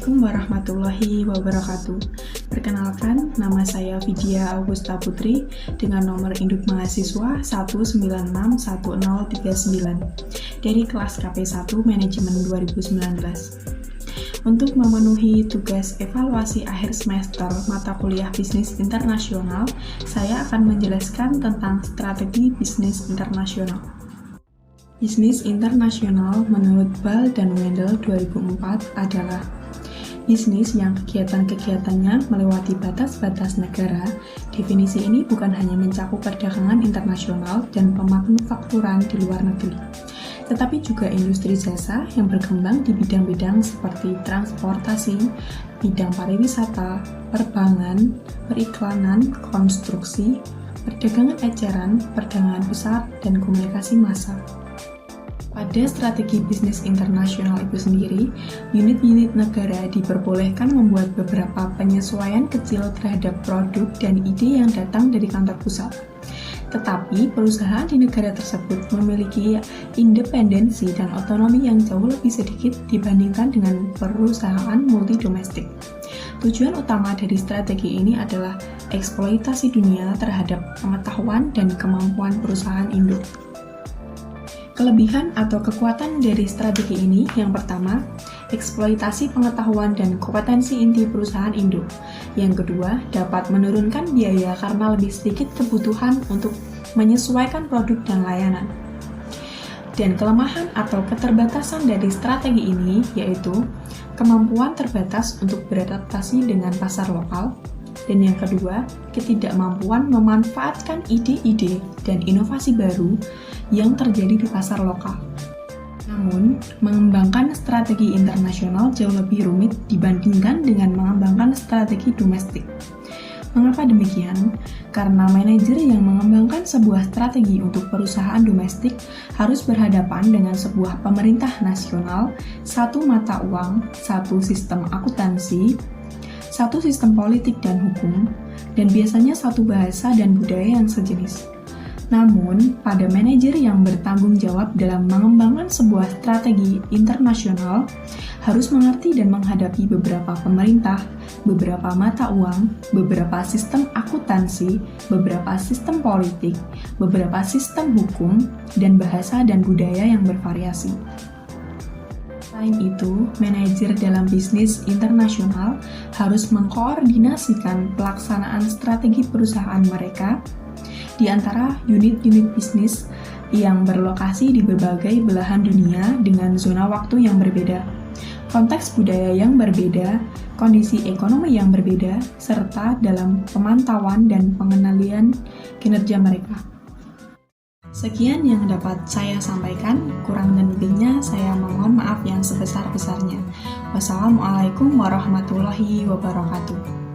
Assalamualaikum warahmatullahi wabarakatuh. Perkenalkan, nama saya Vidya Augusta Putri dengan nomor induk mahasiswa 1961039 dari kelas KP1 Manajemen 2019. Untuk memenuhi tugas evaluasi akhir semester mata kuliah bisnis internasional, saya akan menjelaskan tentang strategi bisnis internasional. Bisnis internasional menurut Ball dan Wendell 2004 adalah bisnis yang kegiatan-kegiatannya melewati batas-batas negara. Definisi ini bukan hanya mencakup perdagangan internasional dan pemanufakturan di luar negeri, tetapi juga industri jasa yang berkembang di bidang-bidang seperti transportasi, bidang pariwisata, perbankan, periklanan, konstruksi, perdagangan eceran, perdagangan besar, dan komunikasi massa. Pada strategi bisnis internasional itu sendiri, unit-unit negara diperbolehkan membuat beberapa penyesuaian kecil terhadap produk dan ide yang datang dari kantor pusat. Tetapi, perusahaan di negara tersebut memiliki independensi dan otonomi yang jauh lebih sedikit dibandingkan dengan perusahaan multi-domestik. Tujuan utama dari strategi ini adalah eksploitasi dunia terhadap pengetahuan dan kemampuan perusahaan induk. Kelebihan atau kekuatan dari strategi ini yang pertama, eksploitasi pengetahuan dan kompetensi inti perusahaan induk. Yang kedua, dapat menurunkan biaya karena lebih sedikit kebutuhan untuk menyesuaikan produk dan layanan. Dan kelemahan atau keterbatasan dari strategi ini yaitu kemampuan terbatas untuk beradaptasi dengan pasar lokal. Dan yang kedua, ketidakmampuan memanfaatkan ide-ide dan inovasi baru yang terjadi di pasar lokal. Namun, mengembangkan strategi internasional jauh lebih rumit dibandingkan dengan mengembangkan strategi domestik. Mengapa demikian? Karena manajer yang mengembangkan sebuah strategi untuk perusahaan domestik harus berhadapan dengan sebuah pemerintah nasional, satu mata uang, satu sistem akuntansi, satu sistem politik dan hukum, dan biasanya satu bahasa dan budaya yang sejenis. Namun, pada manajer yang bertanggung jawab dalam mengembangkan sebuah strategi internasional, harus mengerti dan menghadapi beberapa pemerintah, beberapa mata uang, beberapa sistem akuntansi, beberapa sistem politik, beberapa sistem hukum, dan bahasa dan budaya yang bervariasi. Selain itu, manajer dalam bisnis internasional harus mengkoordinasikan pelaksanaan strategi perusahaan mereka di antara unit-unit bisnis yang berlokasi di berbagai belahan dunia dengan zona waktu yang berbeda, konteks budaya yang berbeda, kondisi ekonomi yang berbeda, serta dalam pemantauan dan pengendalian kinerja mereka. Sekian yang dapat saya sampaikan, kurang dan lebihnya saya mohon maaf yang sebesar-besarnya. Wassalamualaikum warahmatullahi wabarakatuh.